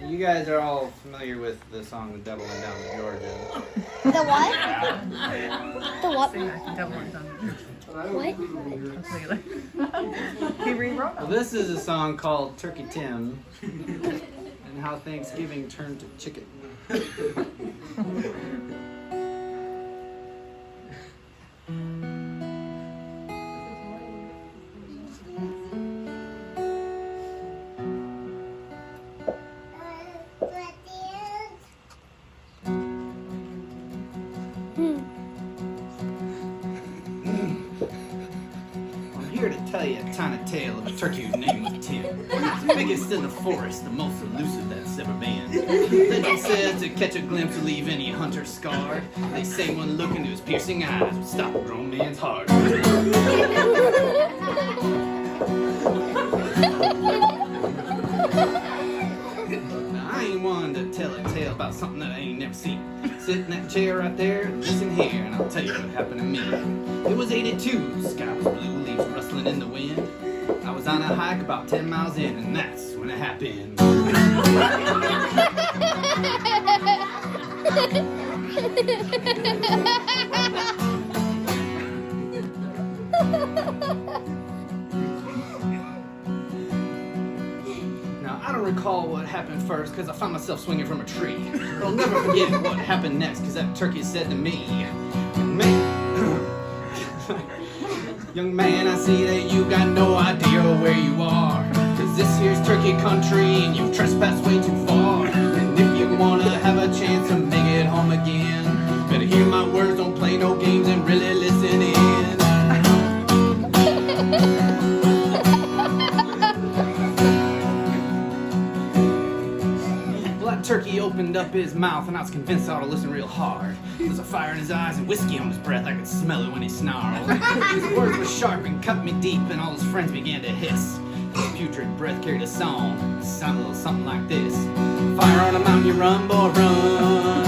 You guys are all familiar with the song "The Devil Went Down to Georgia." The what? The what? Sing that, Devil Went Down to Georgia. What? He rewrote Well, it. this is a song called "Turkey Tim" and how Thanksgiving turned to chicken. I'm here to tell you a tiny tale of a turkey whose name was Tim. The biggest in the forest, the most elusive that's ever been. Legend says to catch a glimpse will leave any hunter scarred. They say one look into his piercing eyes would stop a grown man's heart. Now, I ain't one to tell a tale about something that I ain't never seen. Sit in that chair right there, listen here, and I'll tell you what happened to me. It was 82, the sky was blue, leaves rustling in the wind. I was on a hike about 10 miles in, and that's when it happened. Now, I don't recall what happened first, because I found myself swinging from a tree. But I'll never forget what happened next, because that turkey said to me, young man, I see that you got no idea where you are. Cause this here's turkey country and you've trespassed way too far. And if you wanna have a chance to make it home again, better hear my words, don't play no games and really listen in. Well, that turkey opened up his mouth and I was convinced I ought to listen real hard. There was a fire in his eyes and whiskey on his breath, I could smell it when he snarled. His words were sharp and cut me deep and all his friends began to hiss. His putrid breath carried a song, it sounded a little something like this. Fire on a mountain, you run, boy, run.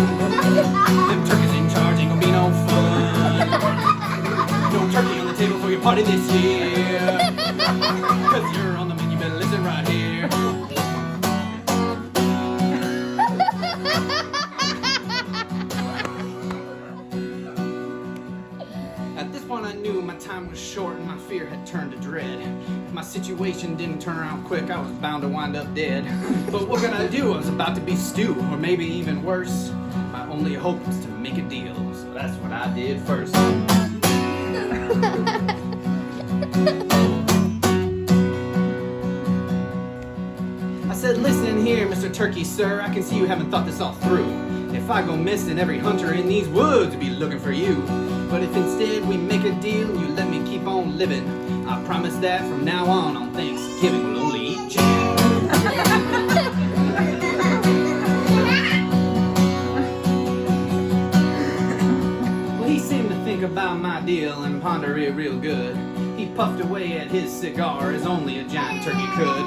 Them turkeys in charge ain't gonna be no fun. No turkey on the table for your party this year. Cause you're on the menu, better listen right here. At this point I knew my time was short and my fear had turned to dread. If my situation didn't turn around quick, I was bound to wind up dead. But what could I do? I was about to be stewed, or maybe even worse. My only hope was to make a deal, so that's what I did first. I said, listen here, Mr. Turkey, sir, I can see you haven't thought this all through. If I go missing, every hunter in these woods will be looking for you. But if instead we make a deal and you let me keep on living, I promise that from now on Thanksgiving we'll only eat chicken. Well, he seemed to think about my deal and ponder it real good. He puffed away at his cigar as only a giant turkey could.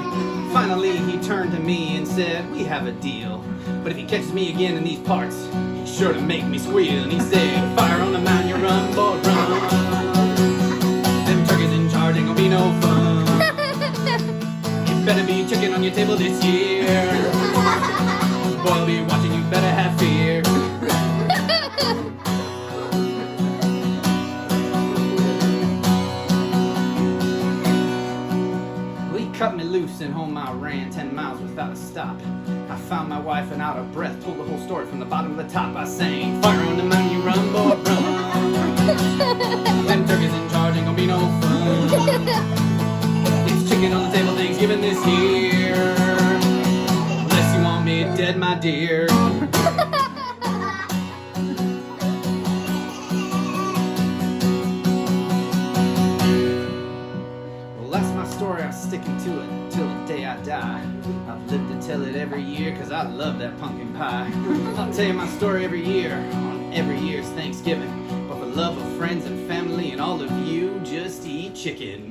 Finally, he turned to me and said, we have a deal. But if he catches me again in these parts, he's sure to make me squeal. And he said, fire on the mountain, you run, boy, run. Them turkeys in charge ain't gonna be no fun. You better be chicken on your table this year. Boy, I'll be watching, you better have fear. Cut me loose and home I ran 10 miles without a stop. I found my wife and out of breath told the whole story from the bottom to the top. I sang, fire on the mountain, you run, boy, run. Them turkeys in charge ain't gonna be no fun. It's chicken on the table, Thanksgiving this year. Unless you want me dead, my dear. I'm sticking to it till the day I die. I've lived to tell it every year cause I love that pumpkin pie. I'll tell you my story every year on every year's Thanksgiving. But for love of friends and family and all of you, just eat chicken.